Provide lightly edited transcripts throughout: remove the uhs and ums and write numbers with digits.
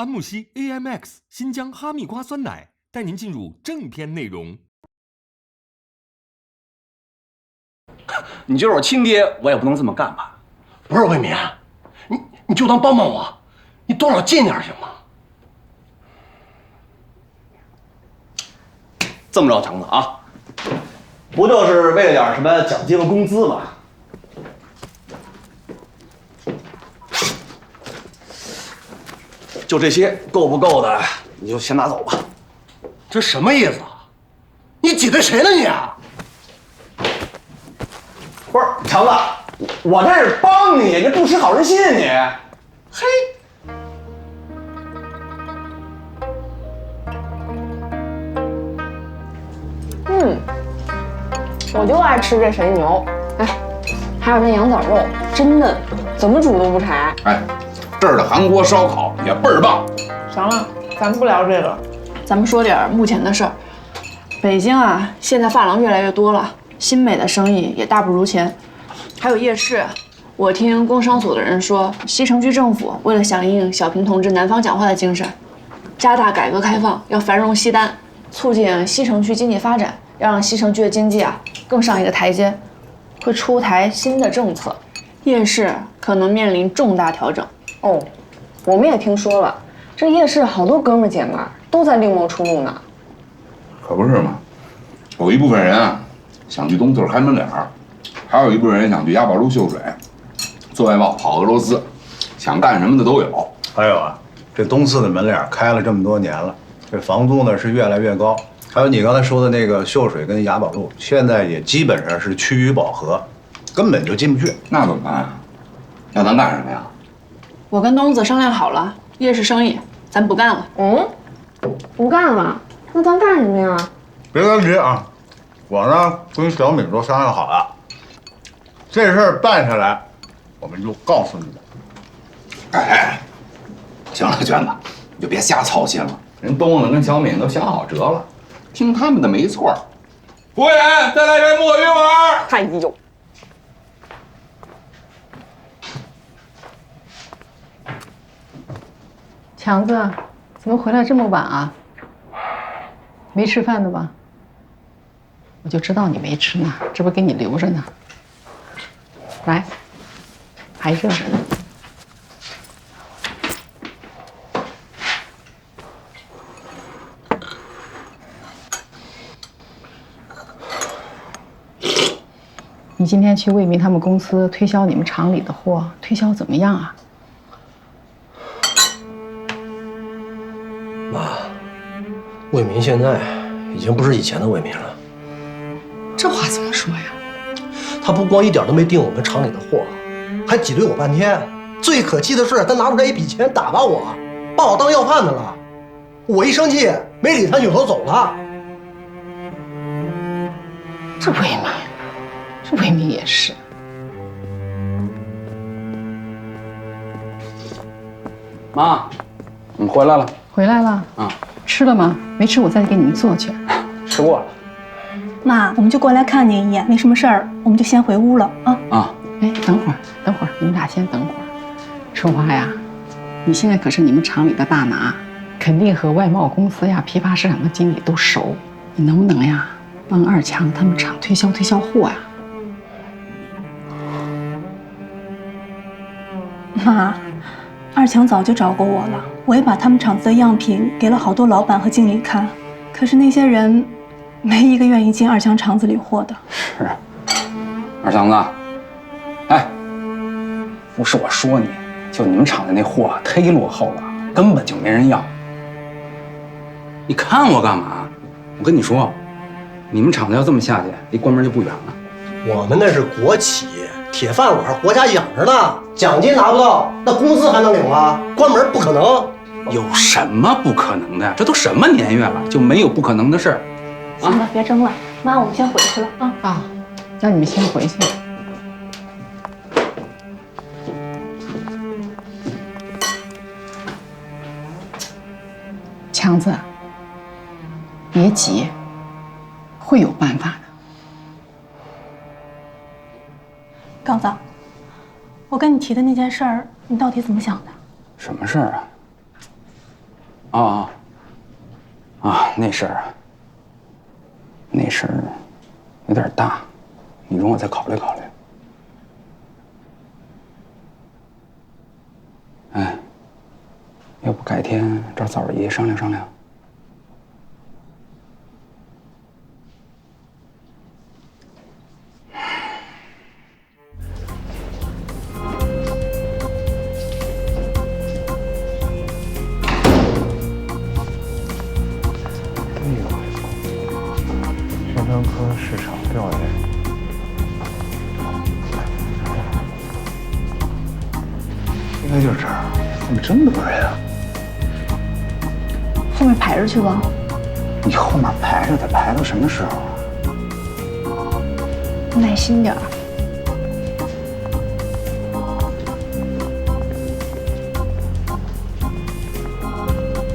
安慕希 AMX 新疆哈密瓜酸奶带您进入正片内容。你就是我亲爹，我也不能这么干吧？不是魏民，你就当帮帮我，你多少尽点行吗？这么着，强子啊，不就是为了点什么奖金和工资吗？就这些，够不够的你就先拿走吧。这什么意思啊？你挤兑谁呢你啊？不是强子，我这是帮你，你不识好人心啊你！嘿，我就爱吃这肥牛，哎，还有这羊枣肉，真嫩，怎么煮都不柴。哎，这儿的韩国烧烤也倍儿棒。行了，咱们不聊这个，咱们说点目前的事儿。北京啊，现在发廊越来越多了，新美的生意也大不如前，还有夜市。我听工商所的人说，西城区政府为了响应小平同志南方讲话的精神，加大改革开放，要繁荣西单，促进西城区经济发展，让西城区的经济啊更上一个台阶，会出台新的政策，夜市可能面临重大调整。哦，我们也听说了，这夜市好多哥们姐们儿都在另谋出路呢。可不是嘛，有一部分人啊想去东四开门脸儿，还有一部分人想去雅宝路秀水，做外贸跑俄罗斯，想干什么的都有。还有啊，这东四的门脸开了这么多年了，这房租呢是越来越高。还有你刚才说的那个秀水跟雅宝路，现在也基本上是趋于饱和，根本就进不去。那怎么办啊？要咱干什么呀？我跟东子商量好了，夜市生意咱不干了。不干了，那咱干什么呀？别着急啊，我呢跟小敏都商量好了，这事儿办下来，我们就告诉你们。哎，行了，娟子，你就别瞎操心了。人东子跟小敏都想好辙了，听他们的没错。服务员，再来杯墨鱼丸。哎呦，强子，怎么回来这么晚啊？没吃饭呢吧？我就知道你没吃呢，这不给你留着呢。来，还热着呢。你今天去魏民他们公司推销你们厂里的货，推销怎么样啊？妈，魏民现在已经不是以前的魏民了。这话怎么说呀？他不光一点都没订我们厂里的货，还挤兑我半天。最可气的是，他拿出来一笔钱打发我，把我当要饭的了。我一生气，没理他，扭头走了。这魏民也是。妈，你回来了。回来了啊？吃了吗？没吃，我再给你们做去。吃过了。妈，我们就过来看您一眼，没什么事儿，我们就先回屋了啊。哎，等会儿，你们俩先等会儿。春花呀，你现在可是你们厂里的大拿，肯定和外贸公司呀、批发市场的经理都熟。你能不能呀，帮二强他们厂推销货呀？妈，二强早就找过我了，我也把他们厂子的样品给了好多老板和经理看，可是那些人没一个愿意进二强厂子里货的。是，二强子，哎，不是我说你，就你们厂的那货忒落后了，根本就没人要。你看我干嘛？我跟你说，你们厂子要这么下去，离关门就不远了。我们那是国企，铁饭碗，国家养着呢，奖金拿不到，那工资还能领吗？关门不可能。有什么不可能的呀？这都什么年月了，就没有不可能的事儿。行了，别争了，妈，我们先回去了啊。啊，那你们先回去。强子，别急，会有办法的。刚子，我跟你提的那件事儿，你到底怎么想的？什么事儿啊？那事儿有点大，你容我再考虑考虑。哎，要不改天找枣儿爷商量商量？宣传科市场调研，应该就是这儿。怎么这么多人啊？后面排着去吧。你后面排着得排到什么时候啊？耐心点儿。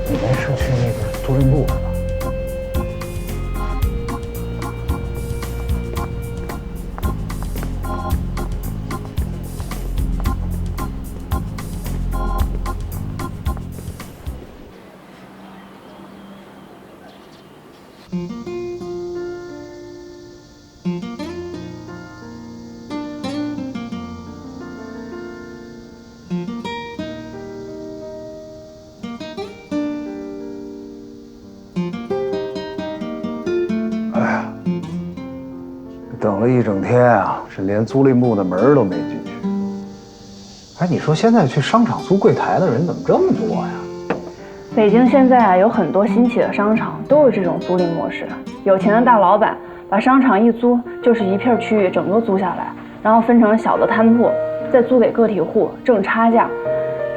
你们是去那个租赁部是吧？哎呀，等了一整天啊，是连租赁部的门都没进去。哎，你说现在去商场租柜台的人怎么这么多呀？北京现在啊，有很多新起的商场都是这种租赁模式。有钱的大老板把商场一租，就是一片区域整个租下来，然后分成小的摊铺，再租给个体户挣差价。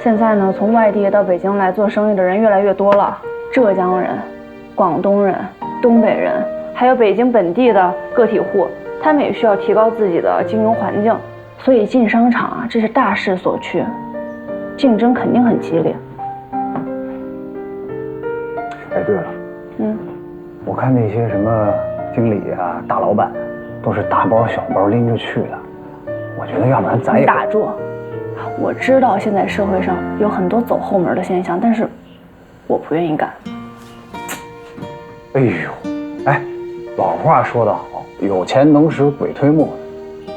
现在呢，从外地到北京来做生意的人越来越多了，浙江人、广东人、东北人，还有北京本地的个体户，他们也需要提高自己的经营环境，所以进商场啊，这是大势所趋，竞争肯定很激烈。哎，对了，我看那些什么经理啊、大老板，都是大包小包拎着去的。我觉得要不然咱也打住！我知道现在社会上有很多走后门的现象，但是我不愿意干。哎呦，哎，老话说得好，有钱能使鬼推磨。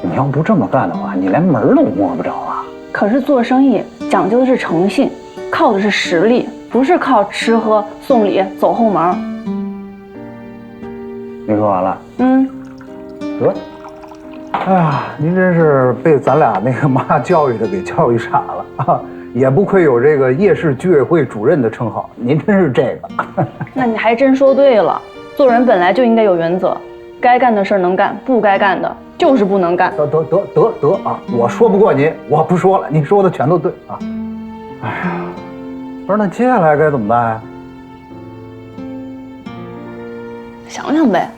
你要不这么干的话，你连门都摸不着啊。可是做生意讲究的是诚信，靠的是实力，不是靠吃喝送礼走后门。你说完了？得。哎呀，您真是被咱俩那个妈教育的给教育傻了啊！也不愧有这个夜市居委会主任的称号，您真是这个。那你还真说对了，做人本来就应该有原则，该干的事能干，不该干的就是不能干。得啊！我说不过您，我不说了，您说的全都对啊。哎呀，不是，那接下来该怎么办呀？想想呗。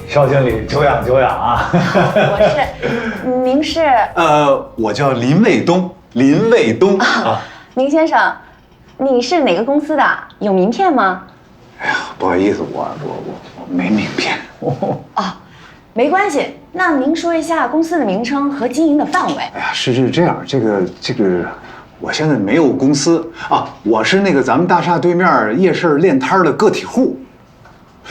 肖经理，久仰久仰啊！您是？我叫林卫东，林卫东啊。林先生，你是哪个公司的？有名片吗？哎呀，不好意思，我没名片。哦，没关系。那您说一下公司的名称和经营的范围。哎呀，是这样，这个，我现在没有公司啊，我是那个咱们大厦对面夜市练摊的个体户。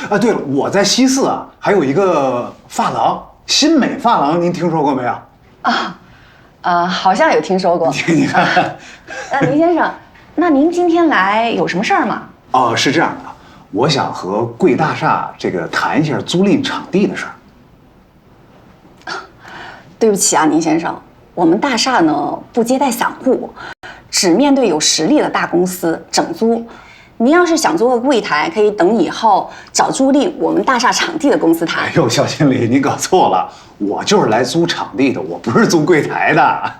啊，对了，我在西四啊，还有一个发廊，新美发廊，您听说过没有？好像有听说过。你看，林先生，那您今天来有什么事儿吗？哦，是这样的，我想和贵大厦这个谈一下租赁场地的事儿。对不起啊，林先生，我们大厦呢不接待散户，只面对有实力的大公司整租。您要是想做个柜台，可以等以后找租赁我们大厦场地的公司谈。哎呦，小经理，您搞错了，我就是来租场地的，我不是租柜台的。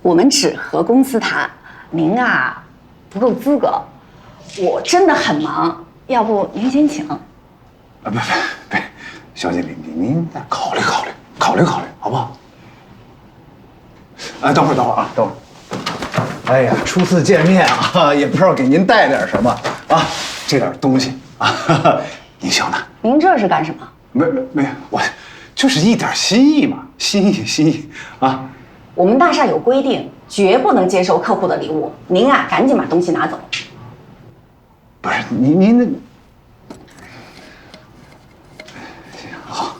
我们只和公司谈，您啊不够资格，我真的很忙，要不您先请。不，小经理，您再考虑考虑，好不好？哎，等会儿啊，等会儿。哎呀，初次见面啊，也不知道给您带点什么啊，这点东西啊，您行的。您这是干什么？没，我就是一点心意嘛，心意啊。我们大厦有规定，绝不能接收客户的礼物。您啊，赶紧把东西拿走。不是您那，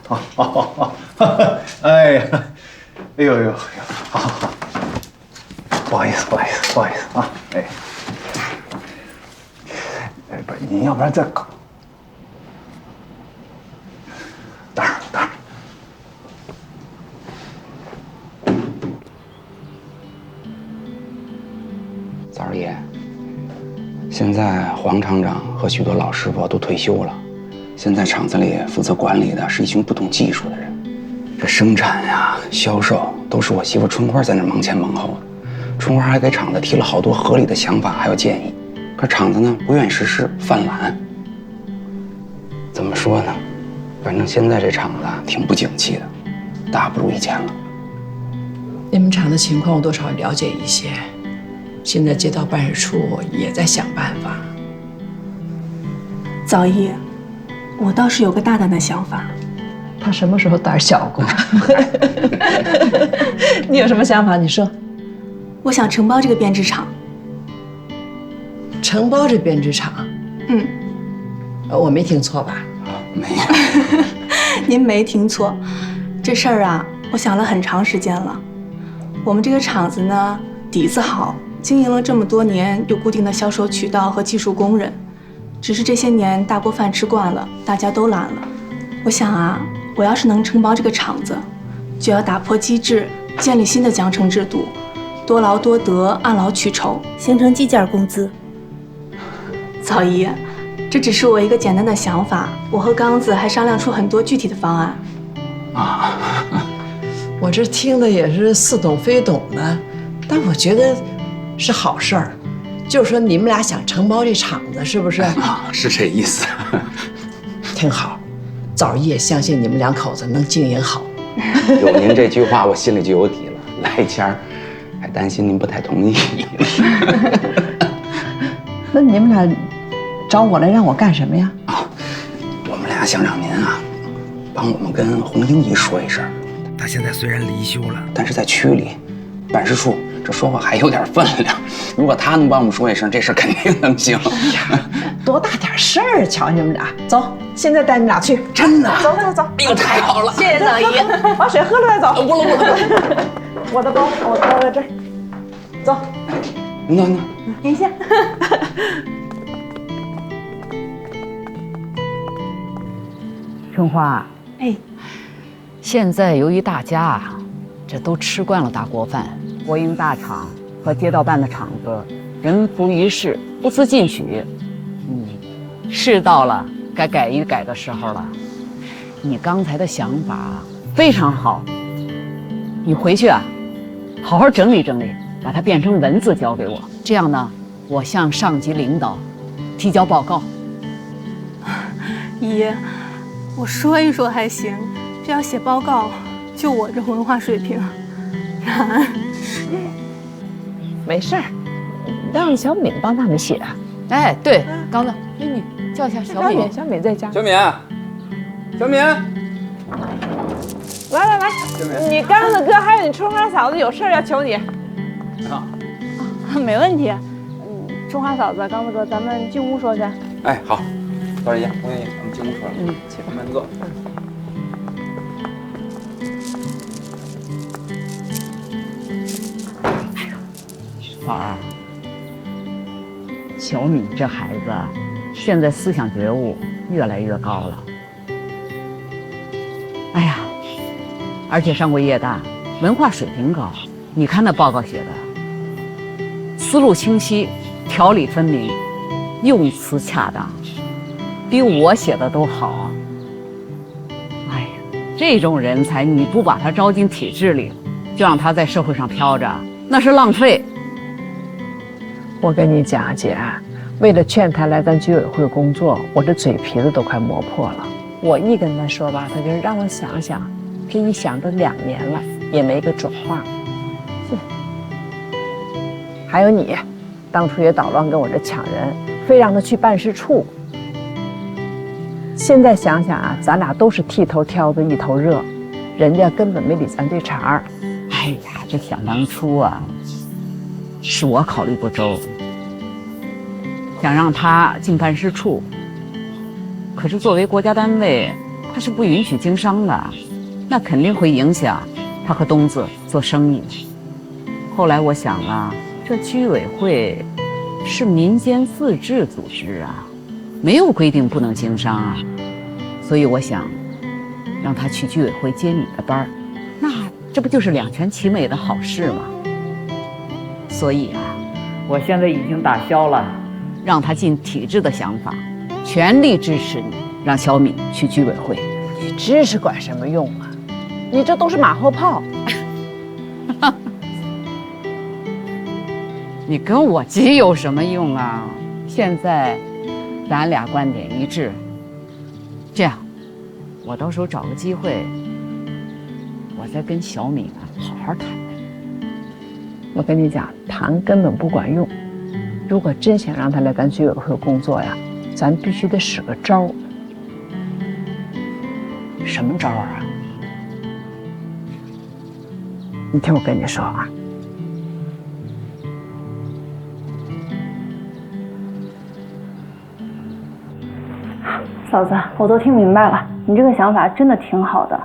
好，哎呀，哎呦，好，不好意思啊，哎，不是您要不然再搞，等会儿。枣儿爷，现在黄厂长和许多老师傅都退休了，现在厂子里负责管理的是一群不懂技术的人，这生产呀、销售都是我媳妇春花在那忙前忙后的。春花还给厂子提了好多合理的想法还有建议，可厂子呢不愿意实施，犯懒。怎么说呢？反正现在这厂子挺不景气的，大不如以前了。你们厂的情况我多少了解一些，现在街道办事处也在想办法。枣姨，我倒是有个大胆的想法。他什么时候胆小过？你有什么想法？你说。我想承包这个编织厂。承包这编织厂？我没听错吧？没有。您没听错，这事儿啊，我想了很长时间了。我们这个厂子呢，底子好，经营了这么多年，有固定的销售渠道和技术工人。只是这些年大锅饭吃惯了，大家都懒了。我想啊，我要是能承包这个厂子，就要打破机制，建立新的奖惩制度，多劳多得，按劳取酬，形成计件工资。枣姨，这只是我一个简单的想法，我和刚子还商量出很多具体的方案。我这听的也是似懂非懂的，但我觉得是好事儿。就是说你们俩想承包这厂子，是不是？是这意思。挺好，枣姨也相信你们两口子能经营好。有您这句话，我心里就有底了。来前儿还担心您不太同意。那你们俩找我来让我干什么呀？我们俩想让您啊，帮我们跟洪英姨说一声。她现在虽然离休了，但是在区里办事处，这说话还有点分量。如果她能帮我们说一声，这事肯定能行。多大点事儿，瞧你们俩，走，现在带你们俩去。真的？走。哎呦，太好了！谢谢枣姨，把水喝了再走。不了。我的包我包在这儿，走。您等。您先。春花，哎，现在由于大家啊，这都吃惯了大锅饭，国营大厂和街道办的厂子人浮于事，不思进取。是到了该改一改的时候了。你刚才的想法非常好，你回去啊，好好整理整理，把它变成文字交给我，这样呢，我向上级领导提交报告。姨，我说一说还行，这要写报告，就我这文化水平，难。没事儿，让小敏帮他们写。哎，对，刚子，美女叫一下小敏。小敏在家。小敏，来，你刚子哥还有你春花嫂子有事要求你。没问题。春花嫂子，刚子哥，咱们进屋说去。哎，好，赵姨、洪英姨，咱们进屋说了。去吧，慢坐。宝儿，小敏这孩子现在思想觉悟越来越高了。哎呀，而且上过夜大，文化水平高。你看那报告写的，思路清晰，条理分明，用词恰当，比我写的都好。哎呀，这种人才你不把他招进体制里，就让他在社会上飘着，那是浪费。我跟你讲，姐，为了劝他来咱居委会工作，我这嘴皮子都快磨破了。我一跟他说吧，他就让我想想，给你想都2年了，也没个准话。还有你，当初也捣乱跟我这抢人，非让他去办事处。现在想想啊，咱俩都是剃头挑子一头热，人家根本没理咱这茬儿。哎呀，这想当初啊，是我考虑不周，想让他进办事处。可是作为国家单位，他是不允许经商的，那肯定会影响他和东子做生意。后来我想了，这居委会是民间自治组织啊，没有规定不能经商啊，所以我想让他去居委会接你的班儿，那这不就是两全其美的好事吗？所以啊，我现在已经打消了让他进体制的想法，全力支持你，让小敏去居委会。你支持管什么用啊？你这都是马后炮。你跟我急有什么用啊？现在咱俩观点一致，这样，我到时候找个机会，我再跟小敏好好谈。我跟你讲，谈根本不管用。如果真想让他来咱居委会工作呀，咱必须得使个招儿。什么招啊？你听我跟你说啊。嫂子，我都听明白了，你这个想法真的挺好的。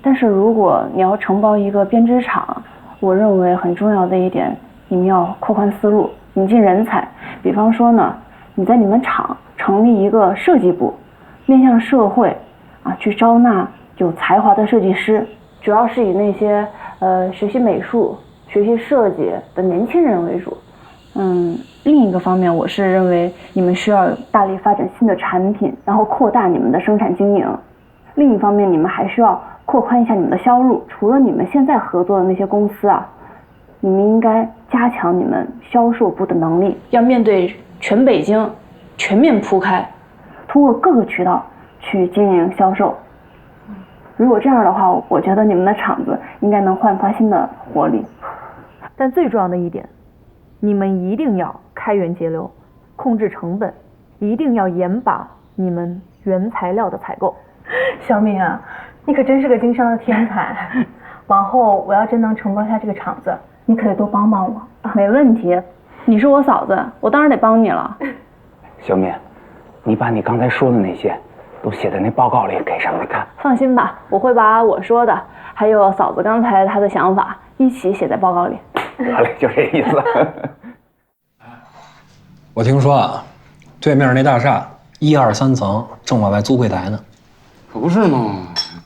但是如果你要承包一个编织厂，我认为很重要的一点，你们要扩宽思路，引进人才。比方说呢，你在你们厂成立一个设计部，面向社会啊，去招纳有才华的设计师，主要是以那些学习美术、学习设计的年轻人为主。另一个方面，我是认为你们需要大力发展新的产品，然后扩大你们的生产经营。另一方面，你们还需要扩宽一下你们的销路。除了你们现在合作的那些公司啊，你们应该加强你们销售部的能力，要面对全北京全面铺开，通过各个渠道去经营销售。如果这样的话，我觉得你们的厂子应该能焕发新的活力。但最重要的一点，你们一定要开源节流，控制成本，一定要严把你们原材料的采购。小敏啊，你可真是个经商的天才。往后我要真能承包下这个厂子，你可得多帮帮我。没问题，你是我嫂子，我当然得帮你了。小敏，你把你刚才说的那些都写在那报告里给上面看。放心吧，我会把我说的还有嫂子刚才她的想法一起写在报告里。得嘞，就这意思。我听说啊，对面那大厦1、2、3层正往外租柜台呢。可不是嘛，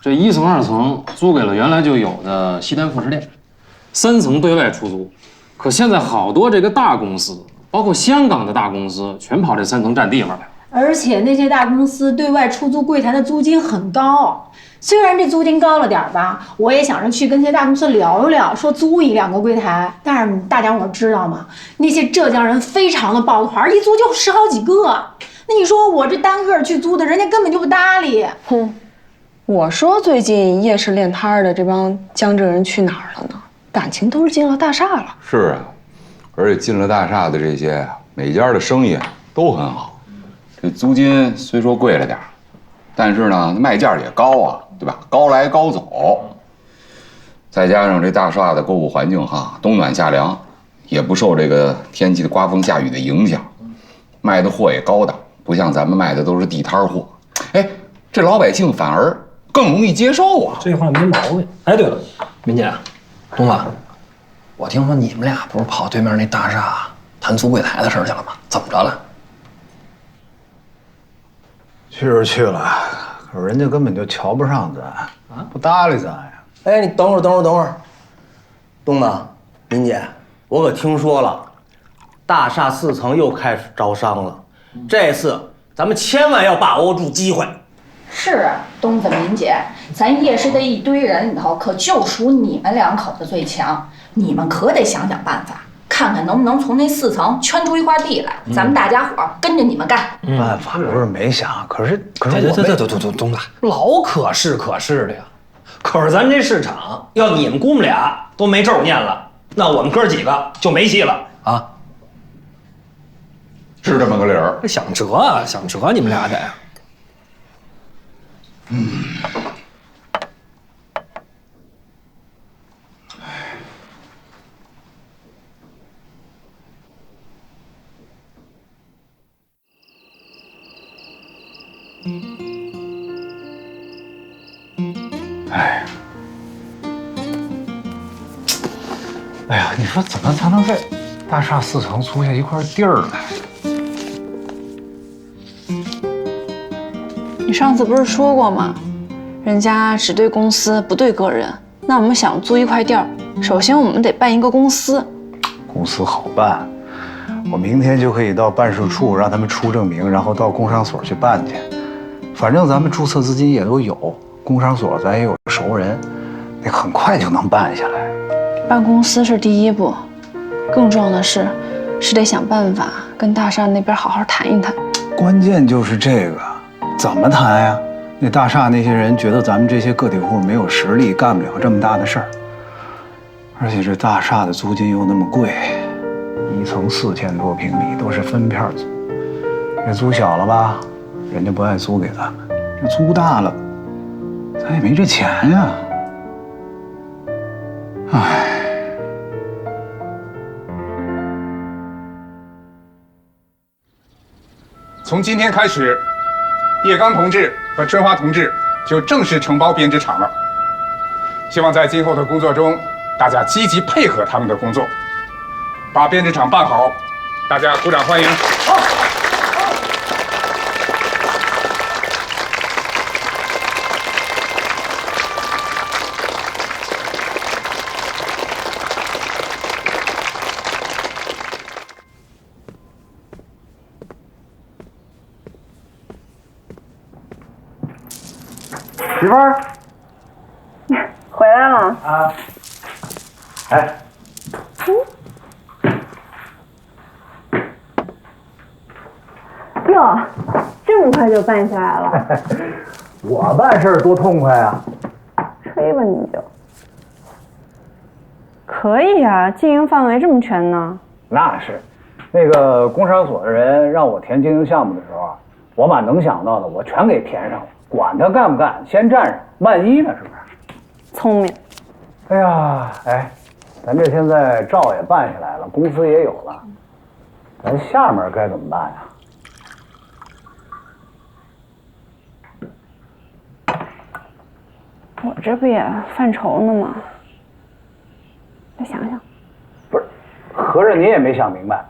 这1层、2层租给了原来就有的西单副食店，3层对外出租。可现在好多这个大公司，包括香港的大公司，全跑这3层占地方来。而且那些大公司对外出租柜台的租金很高，虽然这租金高了点吧，我也想着去跟这些大公司聊一聊，说租1、2个柜台。但是大家伙知道吗？那些浙江人非常的抱团，一租就10好几个。那你说我这单个去租的，人家根本就不搭理。我说最近夜市练摊的这帮江浙人去哪儿了呢？感情都是进了大厦了。是啊，而且进了大厦的这些，每家的生意都很好。这租金虽说贵了点，但是呢，卖价也高啊，对吧？高来高走。再加上这大厦的购物环境冬暖夏凉，也不受这个天气的刮风下雨的影响，卖的货也高档，不像咱们卖的都是地摊货。哎，这老百姓反而更容易接受啊。这话没毛病。哎，对了，民姐，东子，我听说你们俩不是跑对面那大厦谈租柜台的事去了吗？怎么着了？去是去了，可是人家根本就瞧不上咱啊，不搭理咱呀。哎，你等会儿，东子，东子，民姐，我可听说了，大厦4层又开始招商了，这次咱们千万要把握住机会。是啊，东子民姐，咱夜市的一堆人里头，可就属你们2口子最强，你们可得想想办法，看看能不能从那4层圈出一块地来，咱们大家伙跟着你们干。办法不是没想，可是东子，老可是的呀。可是咱这市场要你们姑母俩都没咒念了，那我们哥几个就没戏了啊！是这么个理儿。想折你们俩得。哎呀，你说怎么才能在大厦4层租下一块地儿来？你上次不是说过吗？人家只对公司不对个人。那我们想租一块地儿，首先我们得办一个公司。公司好办，我明天就可以到办事处让他们出证明，然后到工商所去办去。反正咱们注册资金也都有，工商所咱也有熟人，那很快就能办下来。办公司是第一步，更重要的是得想办法跟大厦那边好好谈一谈。关键就是这个，怎么谈呀？那大厦那些人觉得咱们这些个体户没有实力，干不了这么大的事儿。而且这大厦的租金又那么贵，1层4000多平米，都是分片租。这租小了吧，人家不爱租给咱们；这租大了，咱也没这钱呀。唉。从今天开始，叶刚同志和春花同志就正式承包编织厂了。希望在今后的工作中，大家积极配合他们的工作，把编织厂办好。大家鼓掌欢迎！好。媳妇儿，回来了啊！哎，哟，这么快就办下来了？我办事儿多痛快啊！吹吧你就。可以啊，经营范围这么全呢？那是，那个工商所的人让我填经营项目的时候啊，我把能想到的我全给填上了。管他干不干，先占上，万一呢？是不是？聪明。哎呀，哎，咱这现在照也办下来了，公司也有了，咱下面该怎么办呀？我这不也犯愁呢吗？再想想。不是，合着你也没想明白？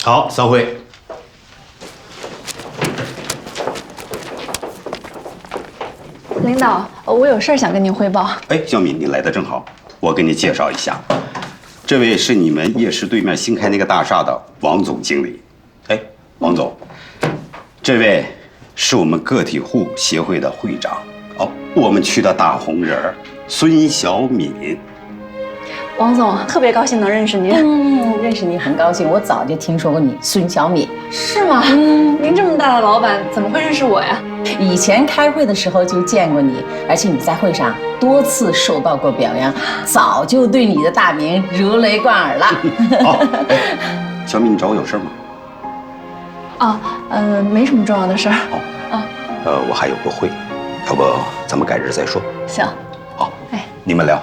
好，散会。领导，我有事儿想跟您汇报。哎，小敏，你来的正好，我给你介绍一下，这位是你们夜市对面新开那个大厦的王总经理。哎，王总，这位是我们个体户协会的会长，哦，我们区的大红人孙小敏。王总，特别高兴能认识您。认识你很高兴，我早就听说过你，孙小敏。是吗？您这么大的老板，怎么会认识我呀？以前开会的时候就见过你，而且你在会上多次受到过表扬，早就对你的大名如雷贯耳了。好，小敏，你找我有事吗？没什么重要的事儿。我还有个会，要不咱们改日再说。行。好，你们聊。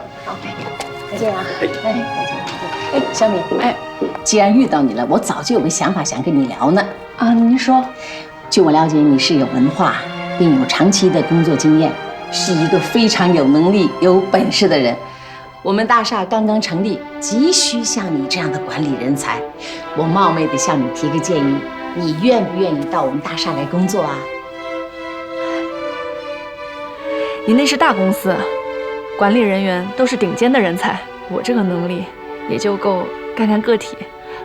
再见啊！再见。哎，小敏，既然遇到你了，我早就有个想法想跟你聊呢。啊，您说。据我了解，你是有文化，并有长期的工作经验，是一个非常有能力、有本事的人。我们大厦刚刚成立，急需像你这样的管理人才。我冒昧的向你提个建议，你愿不愿意到我们大厦来工作啊？您那是大公司，管理人员都是顶尖的人才，我这个能力也就够干干个体，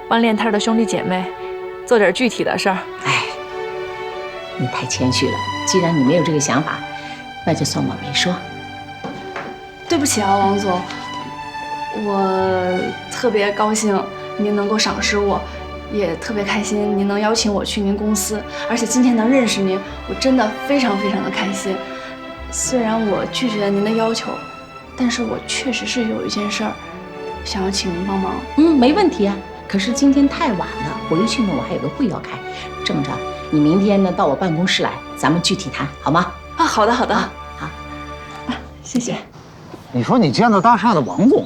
帮练摊的兄弟姐妹做点具体的事儿。哎，你太谦虚了。既然你没有这个想法，那就算我没说。对不起啊，王总，我特别高兴您能够赏识我，也特别开心您能邀请我去您公司，而且今天能认识您，我真的非常非常的开心。虽然我拒绝了您的要求，但是我确实是有一件事儿想要请您帮忙。没问题啊。可是今天太晚了，回去呢我还有个会要开。这么着，你明天呢到我办公室来，咱们具体谈，好吗？啊，好的好的，好，谢谢。你说你见到大厦的王总？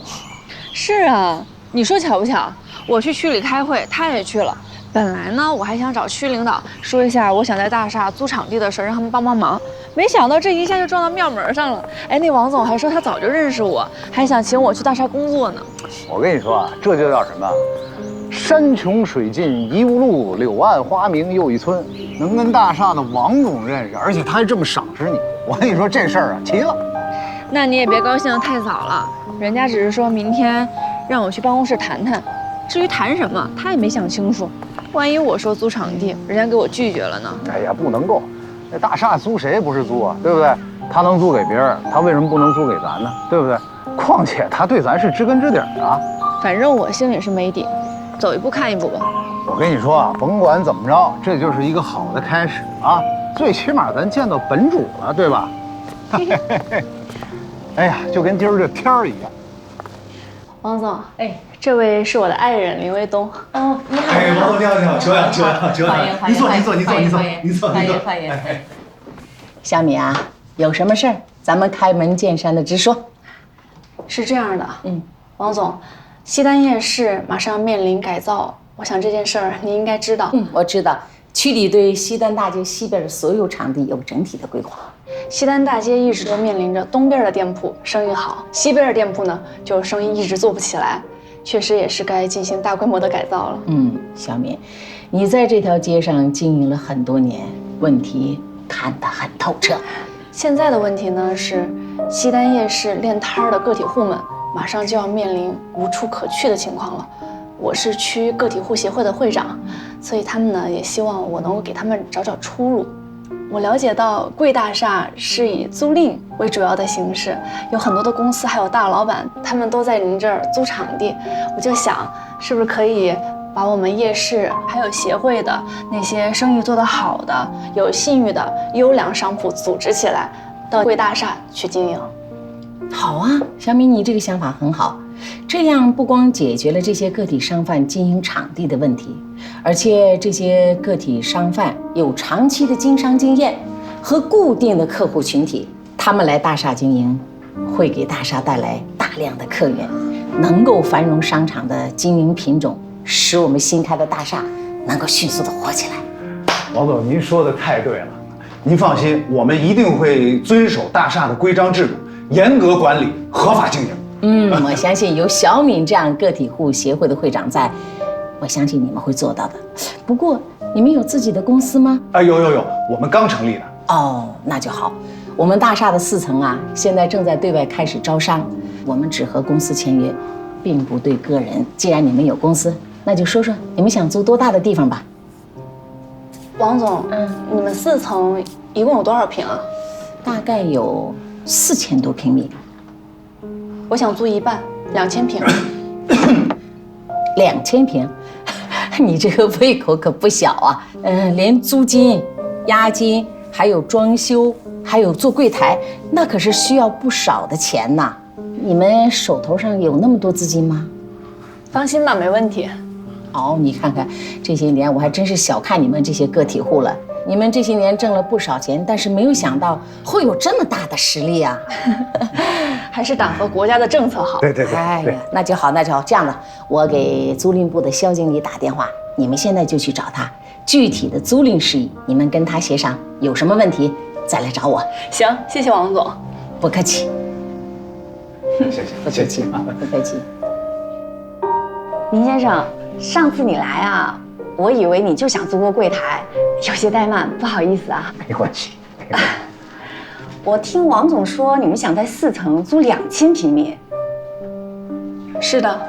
是啊，你说巧不巧？我去区里开会，他也去了。本来呢，我还想找区领导说一下，我想在大厦租场地的事，让他们帮帮忙。没想到这一下就撞到庙门上了。哎，那王总还说他早就认识我，还想请我去大厦工作呢。我跟你说啊，这就叫什么？山穷水尽疑无路，柳暗花明又一村。能跟大厦的王总认识，而且他还这么赏识你，我跟你说这事儿啊，齐了。那你也别高兴得太早了，人家只是说明天让我去办公室谈谈，至于谈什么，他也没想清楚。万一我说租场地，人家给我拒绝了呢？哎呀，不能够，那大厦租谁不是租啊，对不对？他能租给别人，他为什么不能租给咱呢？对不对？况且他对咱是知根知底的啊。反正我心里是没底，走一步看一步吧。我跟你说啊，甭管怎么着，这就是一个好的开始啊，最起码咱见到本主了，对吧？哎呀，就跟今儿这天儿一样。王总，哎，这位是我的爱人林卫东。哦，你好。哎，王总你好，你好，久仰久仰久仰。您坐，您坐，您坐，您坐，您坐，您坐。欢迎。小米啊，有什么事儿咱们开门见山的直说。是这样的，王总，西单夜市马上面临改造，我想这件事儿您应该知道。我知道，区里对西单大街西边的所有场地有整体的规划。西单大街一直都面临着东边的店铺生意好，西边的店铺呢就生意一直做不起来，确实也是该进行大规模的改造了。小敏，你在这条街上经营了很多年，问题看得很透彻。现在的问题呢是，西单夜市练摊的个体户们马上就要面临无处可去的情况了。我是区个体户协会的会长，所以他们呢也希望我能够给他们找找出路。我了解到贵大厦是以租赁为主要的形式，有很多的公司还有大老板，他们都在您这儿租场地。我就想，是不是可以把我们夜市还有协会的那些生意做得好的、有信誉的优良商铺组织起来，到贵大厦去经营？好啊，小米，你这个想法很好。这样不光解决了这些个体商贩经营场地的问题，而且这些个体商贩有长期的经商经验和固定的客户群体，他们来大厦经营，会给大厦带来大量的客源，能够繁荣商场的经营品种，使我们新开的大厦能够迅速的活起来。王总，您说的太对了，您放心，我们一定会遵守大厦的规章制度，严格管理，合法经营。我相信有小敏这样个体户协会的会长在，我相信你们会做到的。不过，你们有自己的公司吗？有，我们刚成立的。哦，那就好。我们大厦的4层啊，现在正在对外开始招商，我们只和公司签约，并不对个人。既然你们有公司，那就说说你们想租多大的地方吧。王总，你们4层一共有多少平啊？大概有4000多平米。我想租一半，2000平。2000平，你这个胃口可不小啊！连租金、押金，还有装修，还有做柜台，那可是需要不少的钱呐。你们手头上有那么多资金吗？放心吧，没问题。哦，你看看，这些年我还真是小看你们这些个体户了。你们这些年挣了不少钱，但是没有想到会有这么大的实力啊！还是党和国家的政策好。对。哎呀，那就好。这样的，我给租赁部的肖经理打电话，你们现在就去找他，具体的租赁事宜你们跟他协商，有什么问题再来找我。行，谢谢王总。不客气。谢谢。不客气。林先生，上次你来啊，我以为你就想租个柜台，有些怠慢，不好意思啊。没关系。我听王总说你们想在4层租2000平米。是的。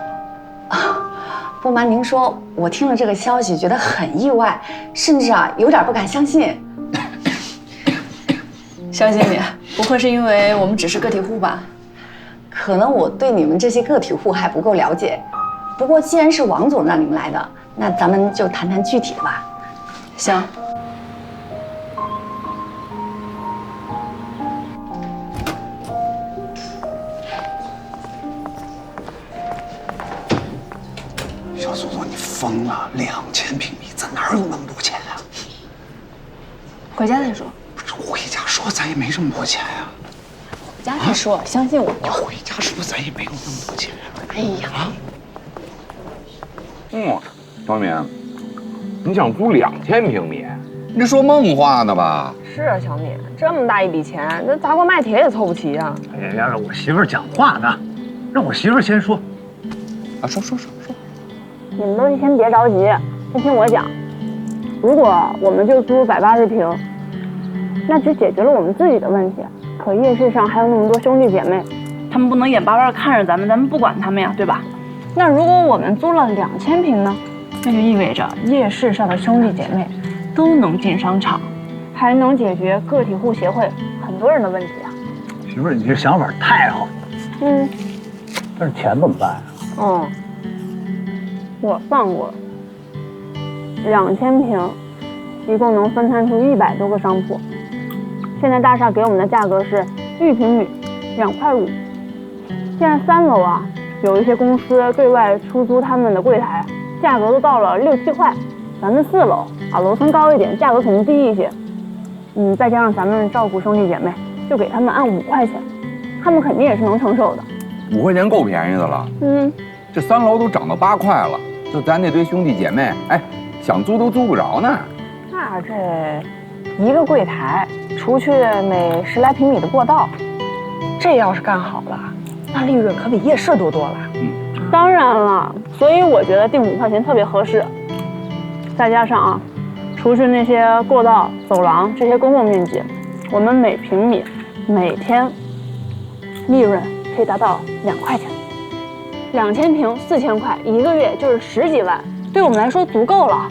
不瞒您说，我听了这个消息觉得很意外，甚至有点不敢相信。肖经理，不会是因为我们只是个体户吧？可能我对你们这些个体户还不够了解。不过既然是王总让你们来的，那咱们就谈谈具体的吧。行。小祖宗，你疯了！2000平米，咱哪有那么多钱啊？回家再说。回家说，咱也没这么多钱呀。回家再说，相信我。你回家说，咱也没有那么多钱。哎呀。小敏，你想租2000平米？你这说梦话呢吧？是啊，小敏，这么大一笔钱，那砸锅卖铁也凑不齐呀。哎呀，让我媳妇儿讲话呢，让我媳妇儿先说。啊，说。你们都先别着急，先听我讲。如果我们就租180平，那只解决了我们自己的问题。可夜市上还有那么多兄弟姐妹，他们不能眼巴巴看着咱们不管他们呀，对吧？那如果我们租了2000平呢？那就意味着夜市上的兄弟姐妹都能进商场，还能解决个体户协会很多人的问题啊。媳妇儿，你这想法太好了。但是钱怎么办呀？我算过了，2000平，一共能分摊出100多个商铺。现在大厦给我们的价格是1平米2块5。现在3楼有一些公司对外出租他们的柜台，价格都到了6、7块。咱们4楼楼层高一点，价格可能低一些。再加上咱们照顾兄弟姐妹，就给他们按5块钱，他们肯定也是能承受的。5块钱够便宜的了。这3楼都涨到8块了，就咱那堆兄弟姐妹，想租都租不着呢。那这一个柜台，除去每10来平米的过道，这要是干好了，那利润可比夜市多了。当然了，所以我觉得定5块钱特别合适。再加上除去那些过道、走廊这些公共面积，我们每平米每天利润可以达到2块钱。2000平4000块，一个月就是10几万，对我们来说足够了。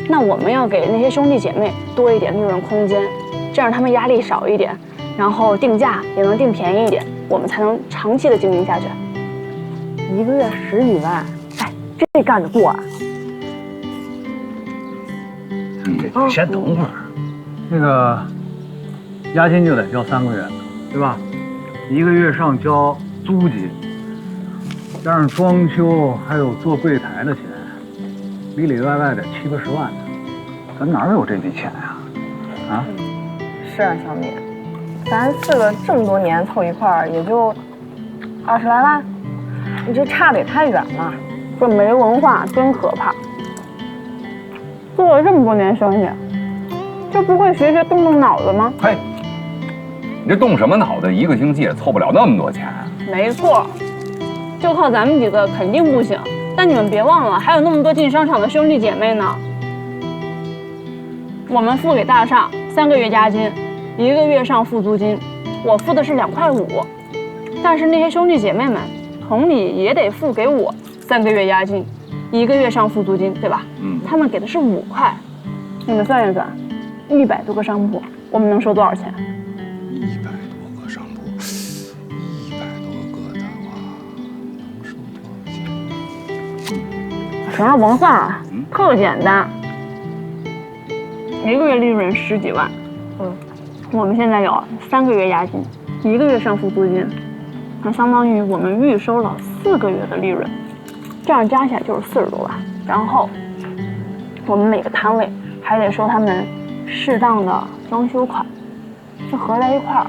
那我们要给那些兄弟姐妹多一点利润空间，这样他们压力少一点，然后定价也能定便宜一点，我们才能长期的经营下去。一个月10几万，这干得过啊？这先等会儿，那个押金就得交3个月，对吧？1个月上交租金，加上装修还有做柜台的钱，里里外外得70、80万呢。咱哪有这笔钱呀？是啊，小米，咱4个这么多年凑一块儿也就20来万，你这差得也太远了。这没文化真可怕。做了这么多年生意，就不会学动动脑子吗？嘿，你这动什么脑子？1个星期也凑不了那么多钱。没错，就靠咱们几个肯定不行。但你们别忘了，还有那么多进商场的兄弟姐妹呢。我们付给大厦3个月押金，1个月上付租金，我付的是2块5，但是那些兄弟姐妹们同理也得付给我3个月押金，1个月上付租金，对吧？他们给的是5块，你们算一算，100多个商铺，我们能收多少钱？100多个商铺，100多个的话，能收多少钱？行了，甭算了，特简单。1个月利润10几万，我们现在有3个月押金，1个月上付租金，那相当于我们预收了4个月的利润，这样加起来就是40多万。然后我们每个摊位还得收他们适当的装修款，这合在一块儿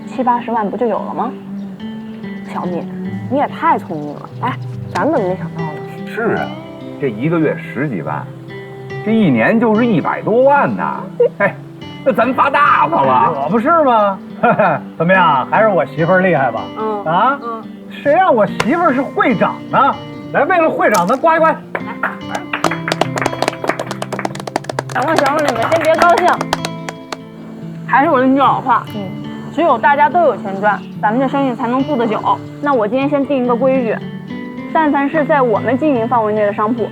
，70、80万不就有了吗？小米，你也太聪明了，咱怎么没想到呢？是啊，这1个月10几万。这1年就是100多万呐！那咱发大发了，可不是吗？怎么样，还是我媳妇儿厉害吧？谁让我媳妇儿是会长呢？来，为了会长，咱呱一呱。行了，你们先别高兴，还是我那句老话，只有大家都有钱赚，咱们这生意才能做得久。那我今天先定一个规矩，但凡是在我们经营范围内的商铺，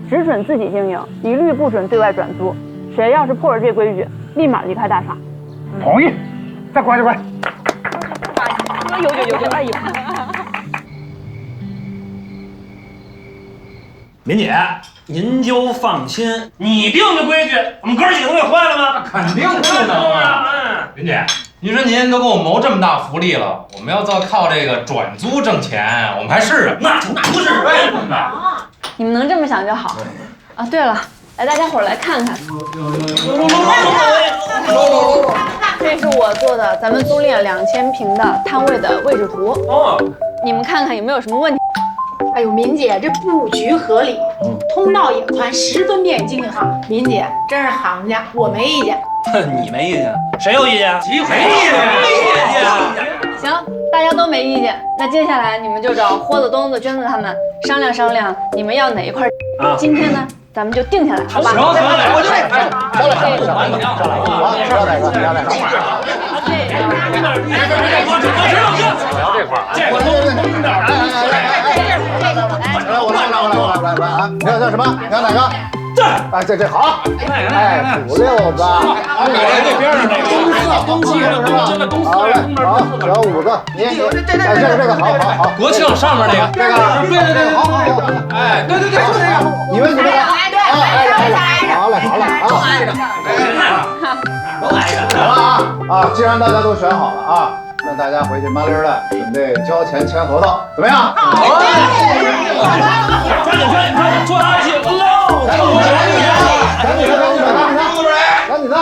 只准自己经营，一律不准对外转租。谁要是破了这规矩，立马离开大厦。同意。再过来，再过来。有，哎呀！民姐，您就放心，你定的规矩，我们哥几个能给坏了吗？肯定不能啊！云姐，您说您都给我谋这么大福利了，我们要再靠这个转租挣钱，我们还是人吗？那不是人吗？你们能这么想就好。啊，对了，来，大家伙来看看，这是我做的咱们租赁2000平的摊位的位置图。哦，你们看看有没有什么问题？哎呦，民姐这布局合理，通道也宽，十分便于经营哈。民姐真是行家，我没意见。你没意见？谁有意见？没意见。行，大家都没意见，那接下来你们就找豁子、东子、娟子他们商量商量，你们要哪一块？今天呢，咱们就定下来，好吧？行，我就你要叫什么？你要哪个？这好。哎，5、6个。那边上那个东西好嘞，好，有5个。你这个好。国庆上面那个，对，好。哎，对，就这个。你们好嘞，都挨着。好了啊，既然大家都选好了啊，那大家回去麻利的准备交钱签合同，怎么样？好。抓紧，做大戏喽！赶紧的！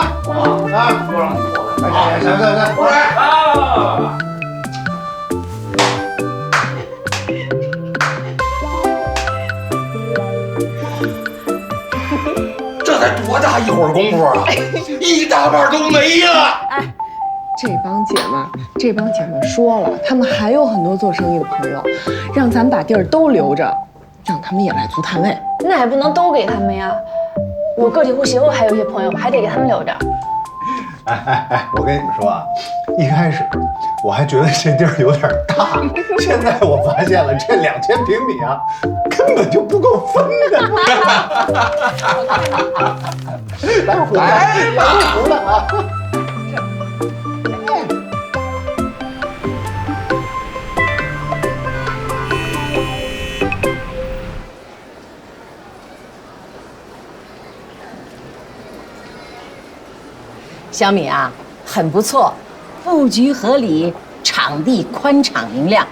行。这才多大一会儿功夫啊，一大半都没了。哎，这帮姐们说了，他们还有很多做生意的朋友，让咱把地儿都留着，让他们也来租摊位。那也不能都给他们呀，我个体户协会还有一些朋友，还得给他们留着。哎，我跟你们说啊，一开始我还觉得这地儿有点大，现在我发现了，这2000平米啊，根本就不够分的。来，不服了啊！小米啊，很不错，布局合理，场地宽敞明亮，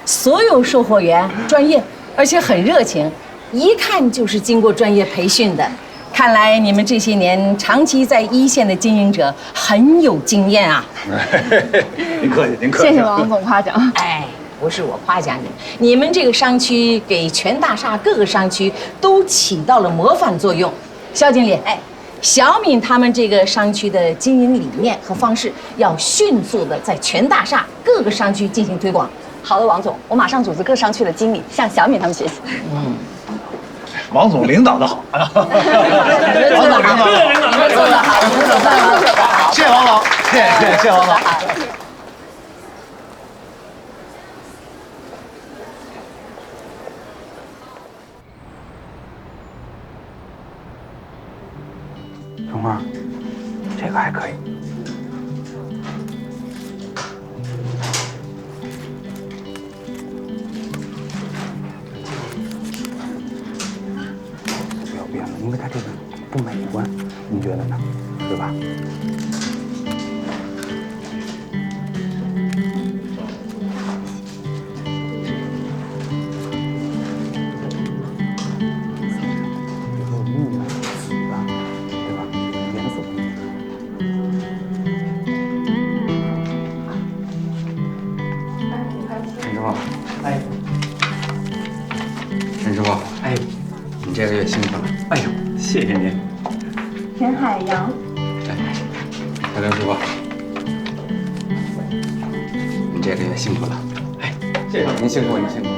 所有售货员专业，而且很热情，一看就是经过专业培训的。看来你们这些年长期在一线的经营者很有经验啊！您客气。谢谢王总夸奖。哎，不是我夸奖你，你们这个商区给全大厦各个商区都起到了模范作用。肖经理，小敏他们这个商区的经营理念和方式，要迅速的在全大厦各个商区进行推广。好的，王总，我马上组织各商区的经理向小敏他们学习。王总领导的好，王总领导做得好，谢谢王总，谢谢王总。春花，这个还可以。不要变了，因为它这个不美观，您觉得呢？对吧？陈师傅，你这个月辛苦了。哎呦，谢谢您。田海洋，海亮师傅，你这个月辛苦了。谢谢您辛苦，您辛苦。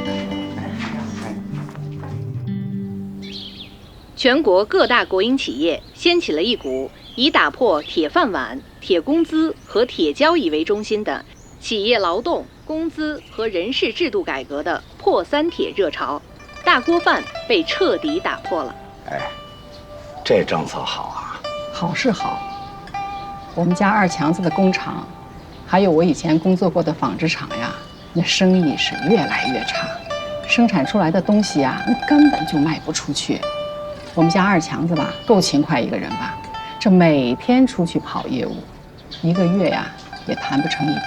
全国各大国营企业掀起了一股以打破铁饭碗、铁工资和铁交易为中心的企业劳动、工资和人事制度改革的破三铁热潮，大锅饭被彻底打破了。哎，这政策好啊！好是好，我们家二强子的工厂，还有我以前工作过的纺织厂呀，那生意是越来越差，生产出来的东西啊，那根本就卖不出去。我们家二强子吧，够勤快一个人吧，这每天出去跑业务，一个月呀也谈不成一笔。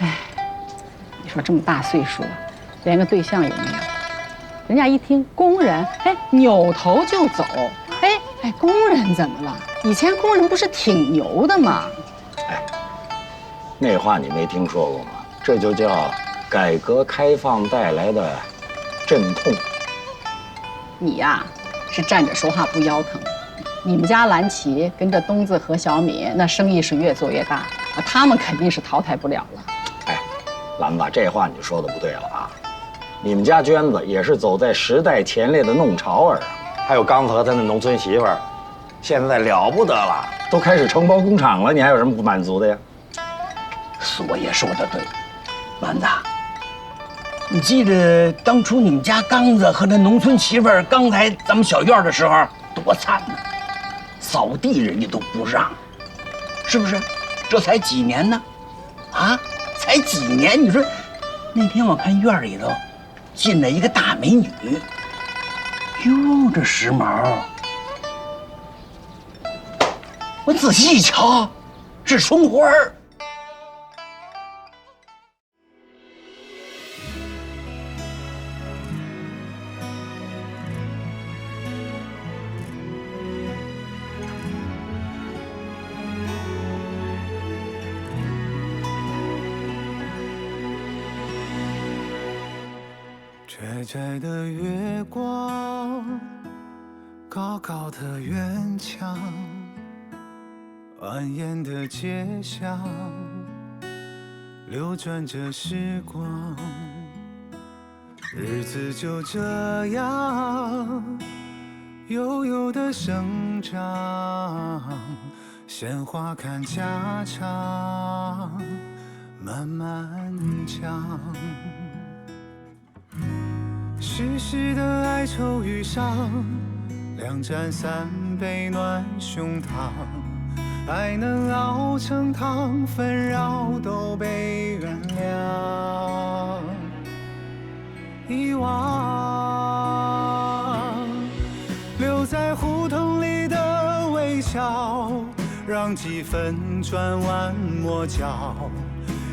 哎，你说这么大岁数了，连个对象有没有？人家一听工人，哎，扭头就走。哎，工人怎么了？以前工人不是挺牛的吗？哎，那话你没听说过吗？这就叫改革开放带来的阵痛。你呀，是站着说话不腰疼。你们家蓝旗跟着东子和小米，那生意是越做越大，他们肯定是淘汰不了了。哎，兰子，这话你说的不对了啊！你们家娟子也是走在时代前列的弄潮儿啊，还有刚子和他那农村媳妇儿，现在了不得了，都开始承包工厂了，你还有什么不满足的呀？索爷说的对，兰子。你记得当初你们家刚子和那农村媳妇儿刚来咱们小院的时候多惨呢，扫地人家都不让，是不是？这才几年呢？啊，才几年？你说那天我看院里头进来一个大美女，哟，这时髦！我仔细一瞧，是春花儿。窄窄的月光，高高的院墙，蜿蜒的街巷，流转着时光，日子就这样悠悠的生长，鲜花看家常，慢慢讲。世事的哀愁与伤，2盏3杯暖胸膛，爱能熬成汤，纷扰都被原谅。遗忘留在胡同里的微笑，让几分转弯抹角。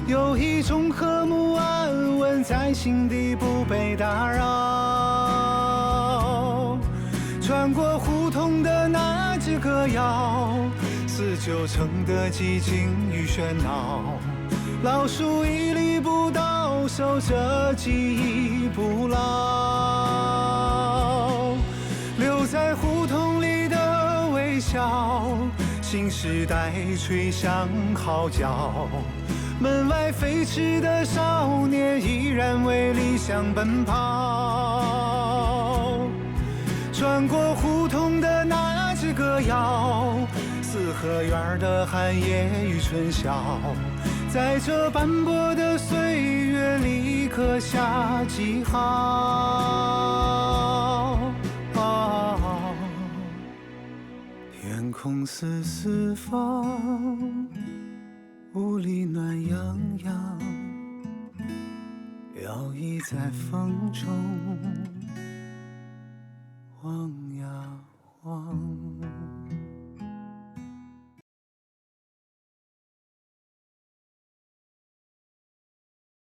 有一种和睦安稳在心底不被打扰，穿过胡同的那只歌谣，4、9成的寂静与喧闹，老树屹立不倒，守着记忆不老，留在胡同里的微笑，新时代吹响号角，门外飞驰的少年依然为理想奔跑，穿过胡同的那只歌谣，4合院的寒夜与春宵，在这斑驳的岁月里刻下记号。天空四方，屋里暖洋洋，摇曳在风中。